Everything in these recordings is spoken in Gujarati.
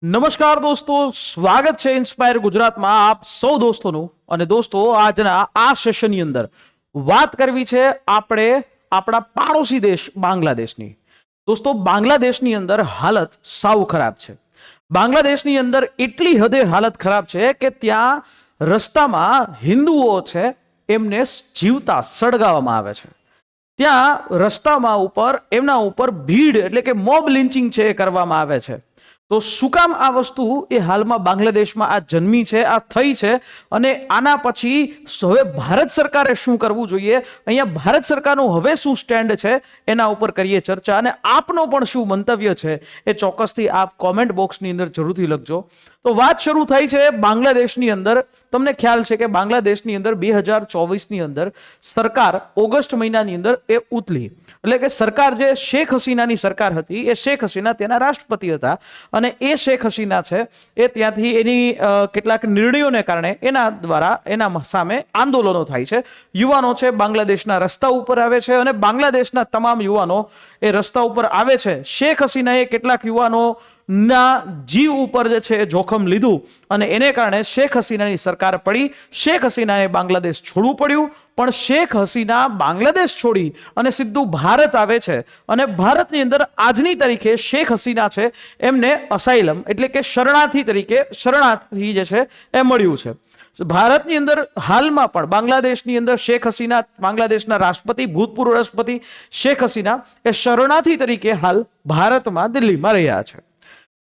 નમસ્કાર દોસ્તો, સ્વાગત છે ઇન્સ્પાયર ગુજરાતમાં આપ સૌ દોસ્તોનું। અને દોસ્તો, આજના આ સેશનની અંદર વાત કરવી છે આપણે આપણા પાડોશી દેશ બાંગ્લાદેશની। દોસ્તો, બાંગ્લાદેશની અંદર હાલત સાવ ખરાબ છે। બાંગ્લાદેશની અંદર એટલી હદે હાલત ખરાબ છે કે ત્યાં રસ્તામાં હિન્દુઓ છે એમને જીવતા સળગાવવામાં આવે છે। ત્યાં રસ્તામાં ઉપર એમના ઉપર ભીડ એટલે કે મોબ લિન્ચિંગ છે એ કરવામાં આવે છે। તો શું કામ આ વસ્તુ એ હાલમાં બાંગ્લાદેશમાં આ જન્મી છે, આ થઈ છે, અને આના પછી હવે ભારત સરકારે શું કરવું જોઈએ, અહીંયા ભારત સરકારનું હવે શું સ્ટેન્ડ છે એના ઉપર કરીએ ચર્ચા। અને આપનો પણ શું મંતવ્ય છે એ ચોક્કસથી આપ કોમેન્ટ બોક્સની અંદર જરૂરથી લખજો। તો વાત શરૂ થઈ છે બાંગ્લાદેશની અંદર। તમને ખ્યાલ છે કે બાંગ્લાદેશની અંદર 2024ની અંદર સરકાર ઓગસ્ટ મહિનાની અંદર એ ઉતલી, એટલે કે સરકાર જે શેખ હસીનાની સરકાર હતી એ શેખ હસીના તેના રાષ્ટ્રપતિ હતા, અને એ શેખ હસીના છે એ ત્યાંથી એની કેટલાક નિર્ણયોને કારણે એના દ્વારા એના સામે આંદોલનો થાય છે। યુવાનો છે બાંગ્લાદેશના રસ્તા ઉપર આવે છે, અને બાંગ્લાદેશના તમામ યુવાનો એ રસ્તા ઉપર આવે છે। શેખ હસીનાએ કેટલાક યુવાનો ના જીવ ઉપર જે છે જોખમ લીધું, અને એને કારણે શેખ હસીનાની સરકાર પડી। શેખ હસીનાએ બાંગ્લાદેશ છોડવું પડ્યું, પણ શેખ હસીના બાંગ્લાદેશ છોડી અને સીધું ભારત આવે છે, અને ભારતની અંદર આજની તારીખે શેખ હસીના છે એમને અસાઇલમ એટલે કે શરણાર્થી જે છે એ મળ્યું છે। ભારતની અંદર હાલમાં પણ બાંગ્લાદેશની અંદર શેખ હસીના, બાંગ્લાદેશના રાષ્ટ્રપતિ, ભૂતપૂર્વ રાષ્ટ્રપતિ શેખ હસીના એ શરણાર્થી તરીકે હાલ ભારતમાં દિલ્હીમાં રહ્યા છે।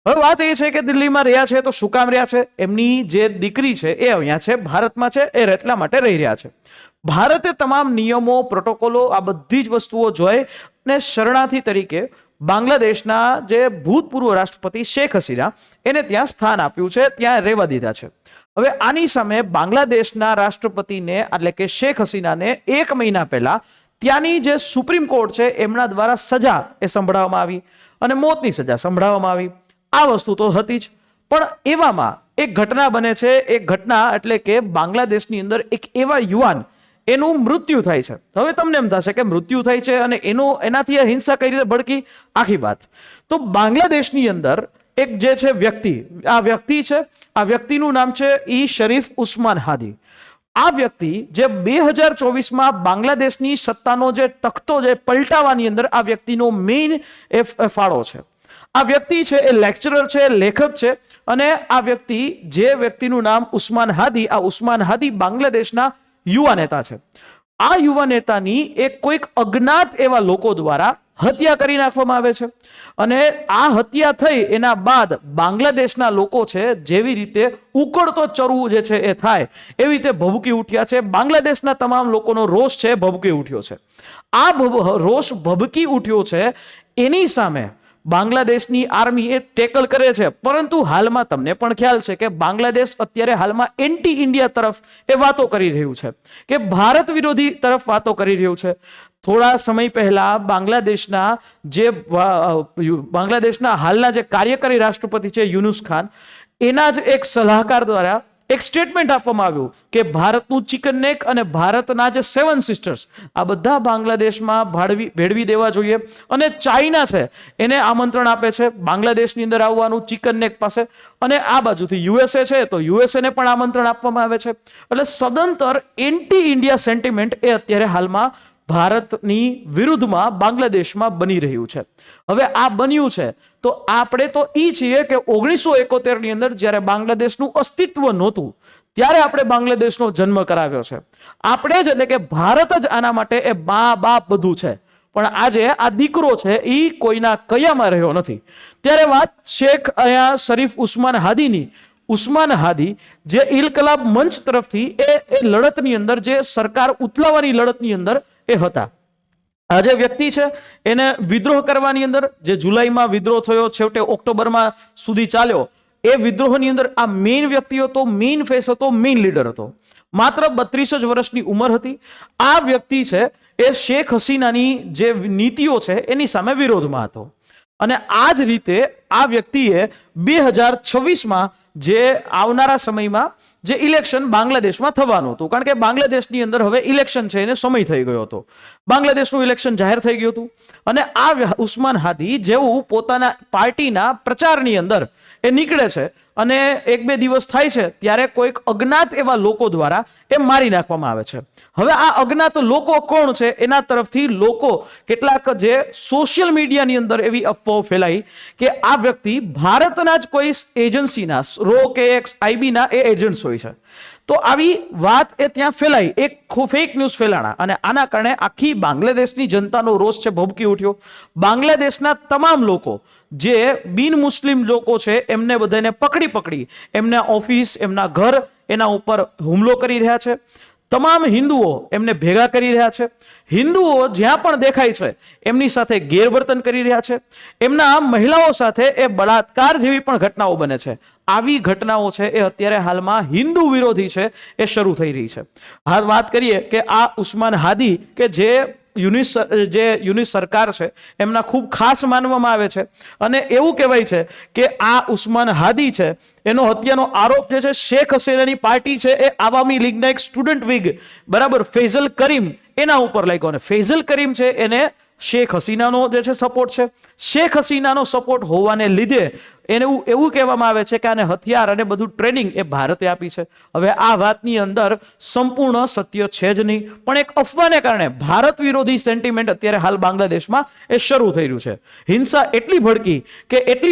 હવે વાત એ છે કે દિલ્હીમાં રહ્યા છે તો શું કામ રહ્યા છે, એમની જે દીકરી છે એ અહીંયા છે, ભારતમાં છે, એ એટલા માટે રહી રહ્યા છે। ભારતે તમામ નિયમો, પ્રોટોકોલો, આ બધી જ વસ્તુઓ જોઈ અને શરણાર્થી તરીકે બાંગ્લાદેશના જે ભૂતપૂર્વ રાષ્ટ્રપતિ શેખ હસીના એને ત્યાં સ્થાન આપ્યું છે, ત્યાં રહેવા દીધા છે। હવે આની સામે બાંગ્લાદેશના રાષ્ટ્રપતિને એટલે કે શેખ હસીનાને 1 મહિના પહેલા ત્યાંની જે સુપ્રીમ કોર્ટ છે એમના દ્વારા સજા એ સંભળાવવામાં આવી, અને મોતની સજા સંભળાવવામાં આવી। આ વસ્તુ તો હતી જ, પણ એવામાં એક ઘટના બને છે। એક ઘટના એટલે કે બાંગ્લાદેશની અંદર એક એવા યુવાન એનું મૃત્યુ થાય છે। હવે તમને એમ થશે કે મૃત્યુ થાય છે અને એનાથી આ હિંસા કઈ રીતે ભડકી, આખી વાત તો બાંગ્લાદેશની અંદર એક જે છે વ્યક્તિ, આ વ્યક્તિ છે, આ વ્યક્તિનું નામ છે શરીફ ઉસ્માન હાદી। આ વ્યક્તિ જે 2024માં બાંગ્લાદેશની સત્તાનો જે તખ્તો જે પલટાવવાની અંદર આ વ્યક્તિનો મેઇન ફાળો છે। આ વ્યક્તિ છે એ લેક્ચરર છે, લેખક છે, અને આ વ્યક્તિ જે વ્યક્તિનું નામ ઉસ્માન હાદી, આ ઉસ્માન હાદી બાંગ્લાદેશના યુવા નેતા છે। આ યુવા નેતાની એક કોઈક અજ્ઞાત એવા લોકો દ્વારા હત્યા કરી નાખવામાં આવે છે, અને આ હત્યા થઈ એના બાદ બાંગ્લાદેશના લોકો છે જેવી રીતે ઉકળતો ચરવું જે છે એ થાય એવી રીતે ભભૂકી ઉઠ્યા છે। બાંગ્લાદેશના તમામ લોકોનો રોષ છે ભભૂકી ઉઠ્યો છે। આ રોષ ભભૂકી ઉઠ્યો છે, એની સામે બાંગ્લાદેશની આર્મી એ ટેકલ કરે છે, પરંતુ હાલમાં તમને પણ ખ્યાલ છે કે બાંગ્લાદેશ અત્યારે હાલમાં એન્ટી ઇન્ડિયા તરફ એ વાતો કરી રહ્યું છે, કે ભારત વિરોધી તરફ વાતો કરી રહ્યું છે। થોડા સમય પહેલા બાંગ્લાદેશના હાલના જે કાર્યકારી રાષ્ટ્રપતિ છે યુનુસ ખાન, એના જ એક સલાહકાર દ્વારા એક સ્ટેટમેન્ટ આપવામાં આવ્યું કે ભારતનું ચિકન નેક અને ભારતના જે 7 સિસ્ટર્સ આ બધા બાંગ્લાદેશમાં ભેળવી દેવા જોઈએ, અને ચાઇના છે એને આમંત્રણ આપે છે બાંગ્લાદેશની અંદર આવવાનું ચિકન નેક પાસે, અને આ બાજુથી યુએસએ છે તો યુએસએને પણ આમંત્રણ આપવામાં આવે છે। એટલે સદંતર એન્ટી ઇન્ડિયા સેન્ટિમેન્ટ એ અત્યારે હાલમાં ભારતની વિરુદ્ધમાં બાંગ્લાદેશમાં બની રહ્યું છે। હવે આ બન્યું છે તો આપણે તો ઈ છીએ કે 1971ની અંદર જ્યારે બાંગ્લાદેશનું અસ્તિત્વ નહોતું ત્યારે આપણે બાંગ્લાદેશનો જન્મ કરાવ્યો છે। આપણે જ એટલે કે ભારત જ આના માટે એ મા બાપ બધું છે, પણ આજે આ દીકરો છે એ કોઈના કયામાં રહ્યો નથી। ત્યારે વાત શેખ અહીંયા શરીફ ઉસ્માન હાદીની, ઉસ્માન હાદી જે ઇલકલાબ મંચ તરફથી એ લડતની અંદર, જે સરકાર ઉથલાવવાની લડતની અંદર એ હતા। આ જે વ્યક્તિ છે એને વિદ્રોહ કરવાની અંદર, જે જુલાઈમાં વિદ્રોહ થયો, છેવટે ઓક્ટોબરમાં સુધી ચાલ્યો, એ વિદ્રોહની અંદર આ મેઇન વ્યક્તિ હતો, મેઇન ફેસ હતો, મેઇન લીડર હતો। માત્ર 32 જ વર્ષની ઉંમર હતી। આ વ્યક્તિ છે એ શેખ હસીનાની જે નીતિઓ છે એની સામે વિરોધમાં હતો, અને આ જ રીતે આ વ્યક્તિએ 2026માં જે આવનારા સમયમાં જે ઇલેક્શન બાંગ્લાદેશમાં થવાનું હતું, કારણ કે બાંગ્લાદેશની અંદર હવે ઇલેક્શન છે એને સમય થઈ ગયો હતો. બાંગ્લાદેશનું ઇલેક્શન જાહેર થઈ ગયું હતું અને આ ઉસ્માન હાદી જેવું પોતાના પાર્ટીના પ્રચારની અંદર એ નીકળે છે અને 1-2 દિવસ થાય છે ત્યારે કોઈક અજ્ઞાત એવા લોકો દ્વારા એ મારી નાખવામાં આવે છે. હવે આ અજ્ઞાત લોકો કોણ છે એના તરફથી લોકો કેટલાક જે સોશિયલ મીડિયાની અંદર એવી અફવાઓ ફેલાઈ કે આ વ્યક્તિ ભારતના જ કોઈ એજન્સીના રો કે આઈબીના એ એજન્ટ્સ હોય છે. તો આવી વાત એ ત્યાં ફેલાઈ, એક ફેક ન્યૂઝ ફેલાણા અને આના કારણે આખી બાંગ્લાદેશની જનતાનો રોષ છે ભભકી ઉઠ્યો. બાંગ્લાદેશના તમામ લોકો જે બિન મુસ્લિમ લોકો છે એમને બધાને પકડી એમના ઓફિસ, એમના ઘર, એના ઉપર હુમલો કરી રહ્યા છે. તમામ હિન્દુઓ એમને ભેગા કરી રહ્યા છે. હિન્દુઓ જ્યાં પણ દેખાય છે એમની સાથે ગેરવર્તન કરી રહ્યા છે. એમના મહિલાઓ સાથે એ બળાત્કાર જેવી પણ ઘટનાઓ બને છે. આવી ઘટનાઓ છે એ અત્યારે હાલમાં હિન્દુ વિરોધી છે એ શરૂ થઈ રહી છે. હાલ વાત કરીએ કે આ ઉસ્માન હાદી કે જે યુનિસ સરકાર છે એમના ખૂબ ખાસ માનવામાં આવે છે અને એવું કહેવાય છે કે આ ઉસ્માન હાદી છે એનો હત્યાનો આરોપ જે છે શેખ હસીનાની પાર્ટી છે એ આવામી લીગના એક સ્ટુડન્ટ વિંગ બરાબર ફૈઝલ કરીમ એના ઉપર લાગ્યો અને ફૈઝલ કરીમ છે એને શેખ હસીનાનો જે છે સપોર્ટ છે. શેખ હસીનાનો સપોર્ટ હોવાને લીધે એને એવું કહેવામાં આવે છે કે આને હથિયાર અને બધું ટ્રેનિંગ એ ભારતે આપી છે. હવે આ વાતની અંદર સંપૂર્ણ સત્ય છે જ નહીં, પણ એક અફવાને કારણે ભારત વિરોધી સેન્ટિમેન્ટ અત્યારે હાલ બાંગ્લાદેશમાં એ શરૂ થઈ રહ્યું છે. હિંસા એટલી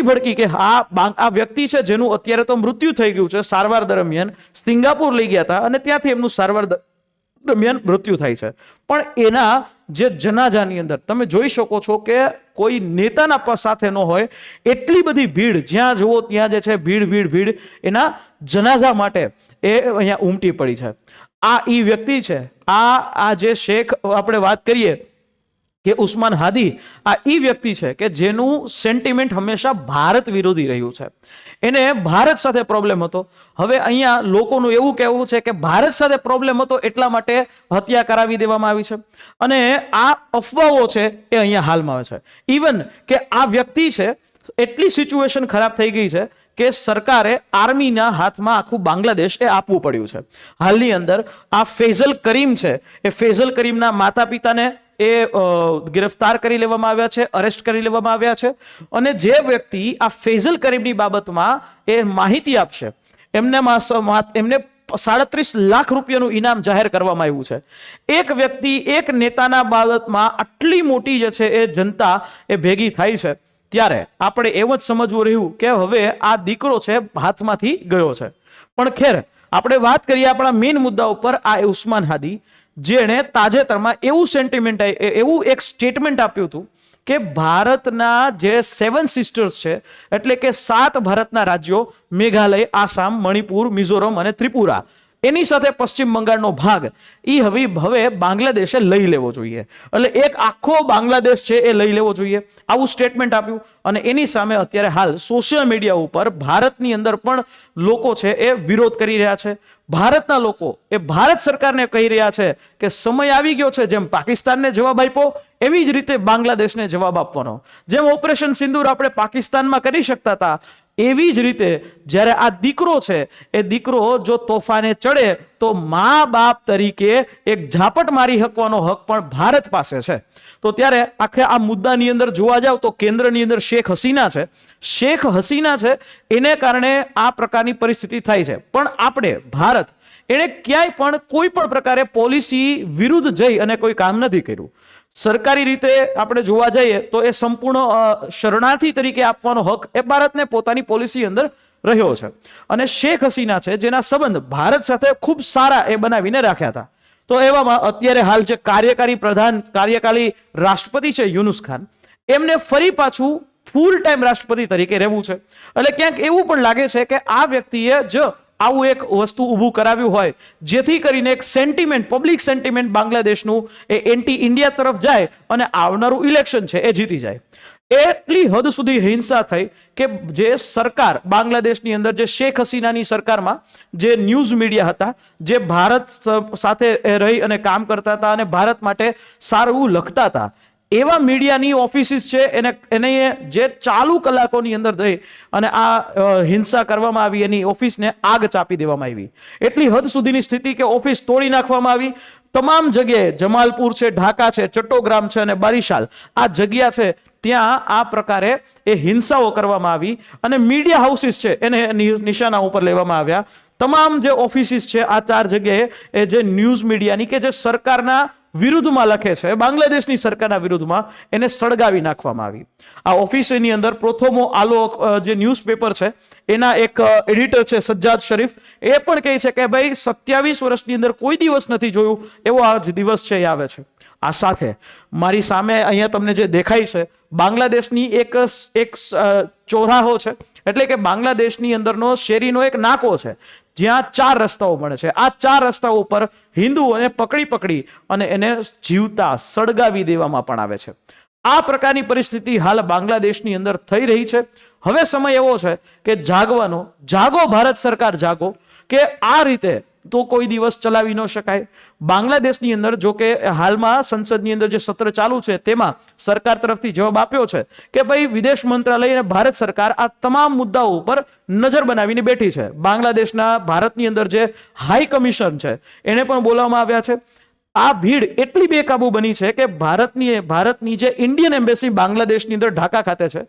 ભડકી કે આ વ્યક્તિ છે જેનું અત્યારે તો મૃત્યુ થઈ ગયું છે, સારવાર દરમિયાન સિંગાપુર લઈ ગયા હતા અને ત્યાંથી એમનું સારવાર દરમિયાન મૃત્યુ થાય છે. પણ એના જે જનાજાની અંદર તમે જોઈ શકો છો કે કોઈ નેતાના સાથે ન હોય એટલી બધી ભીડ, જ્યાં જુઓ ત્યાં જે છે ભીડ એના જનાઝા માટે એ અહીંયા ઉમટી પડી છે. આ ઈ વ્યક્તિ છે, આ જે શેખ આપણે વાત કરીએ કે ઉસ્માન હાદી, આ ઈ વ્યક્તિ છે કે જેનું સેન્ટિમેન્ટ હંમેશા ભારત વિરોધી રહ્યું છે. એને ભારત સાથે પ્રોબ્લેમ હતો. હવે અહીંયા લોકોનું એવું કહેવું છે કે ભારત સાથે પ્રોબ્લેમ હતો એટલા માટે હત્યા કરાવી દેવામાં આવી છે અને આ અફવાઓ છે એ અહીંયા હાલમાં આવે છે. ઇવન કે આ વ્યક્તિ છે એટલી સિચ્યુએશન ખરાબ થઈ ગઈ છે કે સરકારે આર્મીના હાથમાં આખું બાંગ્લાદેશ એ આપવું પડ્યું છે. હાલની અંદર આ ફૈઝલ કરીમ છે એ ફૈઝલ કરીમના માતા પિતાને એ ગિરફ્તાર કરી લેવામાં આવ્યા છે, અરેસ્ટ કરી લેવામાં આવ્યા છે અને જે વ્યક્તિ આ ફૈઝલ કરીમની બાબતમાં એ માહિતી આપશે એમને 37 લાખ રૂપિયાનું ઇનામ જાહેર કરવામાં આવ્યું છે. એક વ્યક્તિ, એક નેતાના બાબતમાં આટલી મોટી જે છે એ જનતા એ ભેગી થાય છે ત્યારે આપણે એવું જ સમજવું રહ્યું કે હવે આ દીકરો છે હાથમાંથી ગયો છે. પણ ખેર, આપણે વાત કરીએ આપણા મેઇન મુદ્દા ઉપર. આ ઉસ્માન હાદી જેણે તાજેતરમાં એવું એક સ્ટેટમેન્ટ આપ્યું હતું કે ભારતના જે 7 સિસ્ટર્સ છે એટલે કે 7 ભારતના રાજ્યો મેઘાલય, આસામ, મણિપુર, મિઝોરમ અને ત્રિપુરા, એની સાથે પશ્ચિમ બંગાળનો ભાગ એ હવે બાંગ્લાદેશે લઈ લેવો જોઈએ. એટલે એક આખો બાંગ્લાદેશ છે એ લઈ લેવો જોઈએ, આવું સ્ટેટમેન્ટ આપ્યું. અને એની સામે અત્યારે હાલ સોશિયલ મીડિયા ઉપર ભારતની અંદર પણ લોકો છે એ વિરોધ કરી રહ્યા છે. ભારતના લોકો એ ભારત સરકારને કહી રહ્યા છે કે સમય આવી ગયો છે, જેમ પાકિસ્તાનને જવાબ આપ્યો એવી જ રીતે બાંગ્લાદેશને જવાબ આપવાનો. જેમ ઓપરેશન સિંદૂર આપણે પાકિસ્તાનમાં કરી શકતા હતા એવી જ રીતે જ્યારે આ દીકરો છે એ દીકરો જો તોફાને ચડે તો મા બાપ તરીકે એક ઝાપટ મારી શકવાનો હક પણ ભારત પાસે છે. તો ત્યારે આખે આ મુદ્દાની અંદર જોવા જાવ તો કેન્દ્રની અંદર શેખ હસીના છે એને કારણે આ પ્રકારની પરિસ્થિતિ થાય છે. પણ આપણે ભારત એને ક્યાંય પણ કોઈ પણ પ્રકારે પોલિસી વિરુદ્ધ જઈ અને કોઈ કામ નથી કર્યું. સરકારી રીતે આપણે જોવા જઈએ તો એ સંપૂર્ણ શરણાર્થી તરીકે આપવાનો હક એ ભારતને પોતાની પોલિસી અંદર રહ્યો છે. અને શેખ હસીના છે જેના સંબંધ ભારત સાથે ખૂબ સારા એ બનાવીને રાખ્યા હતા. તો એવામાં અત્યારે હાલ જે કાર્યકારી રાષ્ટ્રપતિ છે યુનુસ ખાન, એમને ફરી પાછું ફૂલ ટાઈમ રાષ્ટ્રપતિ તરીકે રહેવું છે. એટલે ક્યાંક એવું પણ લાગે છે કે આ વ્યક્તિએ જ આવું એક વસ્તુ ઊભું કરાવ્યું હોય જેથી કરીને એક સેન્ટિમેન્ટ, પબ્લિક સેન્ટિમેન્ટ બાંગ્લાદેશનું એ એન્ટી ઇન્ડિયા તરફ જાય અને આવનારું ઇલેક્શન છે એ જીતી જાય. એટલી હદ સુધી હિંસા થઈ કે જે સરકાર બાંગ્લાદેશની અંદર, જે શેખ હસીનાની સરકારમાં જે ન્યૂઝ મીડિયા હતા, જે ભારત સાથે રહી અને કામ કરતા હતા અને ભારત માટે સારું લખતા હતા, એવા મીડિયાની ઓફિસીસ છે એને જે ચાલુ કલાકોની અંદર થઈ અને આ હિંસા કરવામાં આવી, એની ઓફિસને આગ ચાપી દેવામાં આવી. એટલી હદ સુધીની સ્થિતિ કે ઓફિસ તોડી નાખવામાં આવી. તમામ જગ્યાએ જમાલપુર છે, ઢાકા છે, ચટ્ટોગ્રામ છે અને બારીશાલ આ જગ્યા છે, ત્યાં આ પ્રકારે એ હિંસાઓ કરવામાં આવી અને મીડિયા હાઉસીસ છે એને નિશાના ઉપર લેવામાં આવ્યા. તમામ જે ઓફિસીસ છે આ 4 જગ્યાએ એ જે ન્યૂઝ મીડિયાની કે જે સરકારના વિરુદ્ધમાં લખે છે, બાંગ્લાદેશની સરકારના વિરુદ્ધમાં, એને સળગાવી નાખવામાં આવી. આ ઓફિસની અંદર પ્રોથોમો આલોક જે ન્યૂઝપેપર છે એના એક એડિટર છે સજ્જાદ શરીફ, એ પણ કહે છે કે ભાઈ 27 વર્ષની અંદર કોઈ દિવસ નથી જોયું એવો આ જ દિવસ છે એ આવે છે. આ સાથે મારી સામે અહીંયા તમને જે દેખાય છે બાંગ્લાદેશની એક ચોરાહો છે, એટલે કે બાંગ્લાદેશની અંદરનો શેરીનો એક નાકો છે જ્યાં 4 રસ્તાઓ મળે છે. આ 4 રસ્તાઓ ઉપર હિન્દુઓને પકડી અને એને જીવતા સળગાવી દેવામાં પણ આવે છે. આ પ્રકારની પરિસ્થિતિ હાલ બાંગ્લાદેશની અંદર થઈ રહી છે. હવે સમય એવો છે કે જાગવાનો, જાગો ભારત સરકાર જાગો, કે આ રીતે તો કોઈ દિવસ ચલાવી ન શકાય. બાંગ્લાદેશની અંદર જો કે હાલમાં સંસદની અંદર જે સત્ર ચાલુ છે તેમાં સરકાર તરફથી જવાબ આપ્યો છે કે ભાઈ વિદેશ મંત્રાલય અને ભારત સરકાર આ તમામ મુદ્દાઓ ઉપર નજર બનાવીને બેઠી છે. બાંગ્લાદેશના ભારતની અંદર જે હાઈ કમિશન છે એને પણ બોલાવવામાં આવ્યા છે. આ ભીડ એટલી બેકાબુ બની છે કે ભારતની જે ઇન્ડિયન એમ્બેસી બાંગ્લાદેશની અંદર ઢાકા ખાતે છે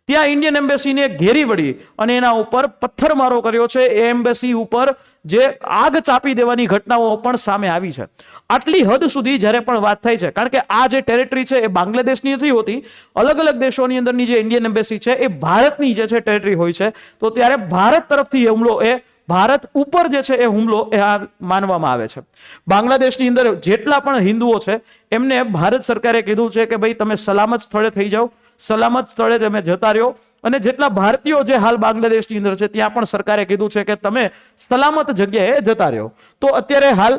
ત્યાં ઇન્ડિયન એમ્બેસીને ઘેરી વળી અને એના ઉપર પથ્થરમારો કર્યો છે. એ એમ્બેસી ઉપર જે આગ ચાપી દેવાની ઘટનાઓ પણ સામે આવી છે. આટલી હદ સુધી જ્યારે પણ વાત થાય છે, કારણ કે આ જે ટેરેટરી છે એ બાંગ્લાદેશની નથી હોતી, અલગ અલગ દેશોની અંદરની જે ઇન્ડિયન એમ્બેસી છે એ ભારતની જે છે ટેરેટરી હોય છે, તો ત્યારે ભારત તરફથી હુમલો એ ભારત ઉપર જે છે એ હુમલો એ માનવામાં આવે છે. બાંગ્લાદેશની અંદર જેટલા પણ હિન્દુઓ છે એમને ભારત સરકારે કીધું છે કે ભાઈ તમે સલામત સ્થળે થઈ જાઓ, સલામત સ્થળે તમે જતા રહ્યો. અને જેટલા ભારતીયો જે હાલ બાંગ્લાદેશની અંદર છે ત્યાં પણ સરકારે કીધું છે કે તમે સલામત જગ્યાએ જતા રહ્યો. તો અત્યારે હાલ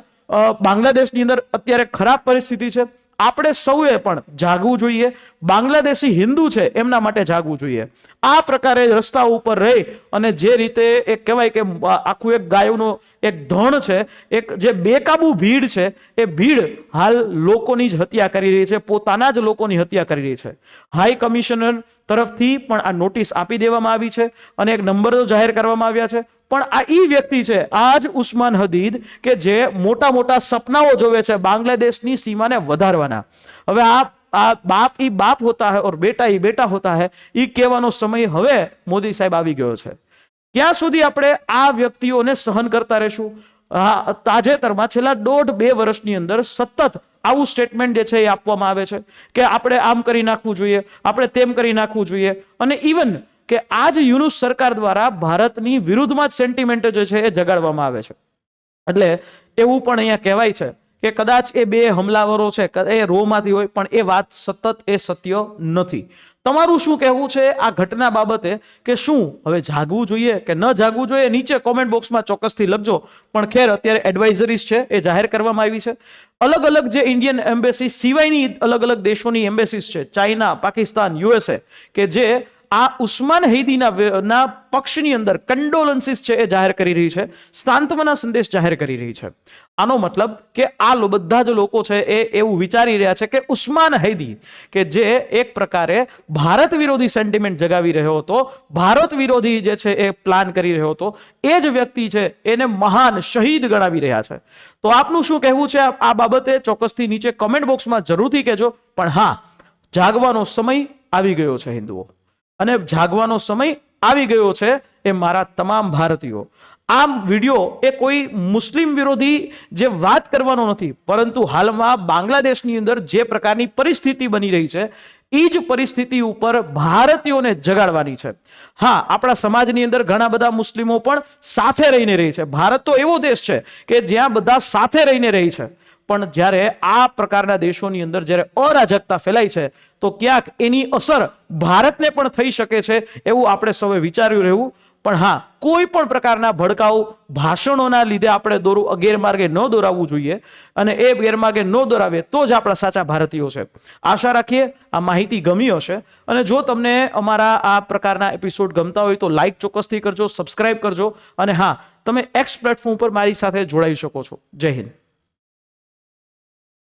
બાંગ્લાદેશની અંદર અત્યારે ખરાબ પરિસ્થિતિ છે. આપણે સૌએ પણ જાગવું જોઈએ. બાંગ્લાદેશી હિન્દુ છે એમના માટે જાગવું જોઈએ. આ પ્રકારે રસ્તા ઉપર રહી અને જે રીતે એક કહેવાય કે આખું એક ગાયોનો એક ધણ છે, એક જે બેકાબુ ભીડ છે, એ ભીડ હાલ લોકોની જ હત્યા કરી રહી છે, પોતાના જ લોકોની હત્યા કરી રહી છે. હાઈ કમિશનર તરફથી પણ આ નોટિસ આપી દેવામાં આવી છે અને એક નંબરો જાહેર કરવામાં આવ્યા છે. પણ આ ઈ વ્યક્તિ છે, આ જ ઉસ્માન હદીદ, કે જે મોટા મોટા સપનાઓ જોવે છે બાંગ્લાદેશની સીમાને વધારવાના. હવે આ બાપ ઈ બાપ હોતા હૈ ઓર બેટા ઈ બેટા હોતા હૈ, ઈ કહેવાનો સમય હવે મોદી સાહેબ આવી ગયો છે. ક્યાં સુધી આપણે આ વ્યક્તિઓને સહન કરતા રહેશું? તાજેતરમાં છેલ્લા 1.5-2 વર્ષની અંદર સતત આવું સ્ટેટમેન્ટ જે છે એ આપવામાં આવે છે કે આપણે આમ કરી નાખવું જોઈએ, આપણે તેમ કરી નાખવું જોઈએ. અને ઇવન કે આ જ યુનુસ સરકાર દ્વારા ભારતની વિરુદ્ધમાં જ સેન્ટિમેન્ટ જે છે એ જગાડવામાં આવે છે. એટલે એવું પણ અહીંયા કહેવાય છે કે કદાચ એ 2 હમલાવરો છે એ રોમાંથી હોય, પણ એ વાત સતત એ સત્ય નથી. તમારું શું કહેવું છે આ ઘટના બાબતે, કે શું હવે જાગવું જોઈએ કે ન જાગવું જોઈએ? નીચે કોમેન્ટ બોક્સમાં ચોક્કસથી લખજો. પણ ખેર અત્યારે એડવાઇઝરીઝ છે એ જાહેર કરવામાં આવી છે. અલગ અલગ જે ઇન્ડિયન એમ્બેસી સિવાયની અલગ અલગ દેશોની એમ્બેસીસ છે, ચાઇના, પાકિસ્તાન, USA, કે જે આ ઉસ્માન હૈદીના પક્ષની અંદર કંડોલન્સીસ છે એ જાહેર કરી રહી છે, સાંત્વના સંદેશ જાહેર કરી રહી છે. આનો મતલબ કે આ બધા જ લોકો છે એ એવું વિચારી રહ્યા છે કે ઉસ્માન હૈદી, કે જે એક પ્રકારે ભારત વિરોધી સેન્ટિમેન્ટ જગાવી રહ્યો હતો, ભારત વિરોધી જે છે એ પ્લાન કરી રહ્યો હતો, એ જ વ્યક્તિ છે એને મહાન શહીદ ગણાવી રહ્યા છે. તો આપનું શું કહેવું છે આ બાબતે? ચોક્કસથી નીચે કમેન્ટ બોક્સમાં જરૂરથી કહેજો. પણ હા, જાગવાનો સમય આવી ગયો છે હિન્દુઓ, અને જાગવાનો સમય આવી ગયો છે એ મારા તમામ ભારતીયો. આ વિડીયો એ કોઈ મુસ્લિમ વિરોધી જે વાત કરવાનો નથી, પરંતુ હાલમાં બાંગ્લાદેશની અંદર જે પ્રકારની પરિસ્થિતિ બની રહી છે એ જ પરિસ્થિતિ ઉપર ભારતીયોને જગાડવાની છે. હા, આપણા સમાજની અંદર ઘણા બધા મુસ્લિમો પણ સાથે રહીને રહી છે. ભારત તો એવો દેશ છે કે જ્યાં બધા સાથે રહીને રહી છે. પણ જ્યારે આ પ્રકારના દેશોની અંદર જ્યારે અરાજકતા ફેલાય છે તો ક્યાંક એની અસર ભારતને પણ થઈ શકે છે એવું આપણે સૌએ વિચાર્યું રહેવું. પણ હા, કોઈ પણ પ્રકારના ભડકાઉ ભાષણોના લીધે આપણે ગેરમાર્ગે ન દોરાવવું જોઈએ, અને એ ગેરમાર્ગે ન દોરાવે તો જ આપણા સાચા ભારતીયો છે. આશા રાખીએ આ માહિતી ગમી હશે, અને જો તમને અમારા આ પ્રકારના એપિસોડ ગમતા હોય તો લાઈક ચોક્કસથી કરજો, સબસ્ક્રાઇબ કરજો, અને હા, તમે એક્સ પ્લેટફોર્મ પર મારી સાથે જોડાઈ શકો છો. જય હિન્દ.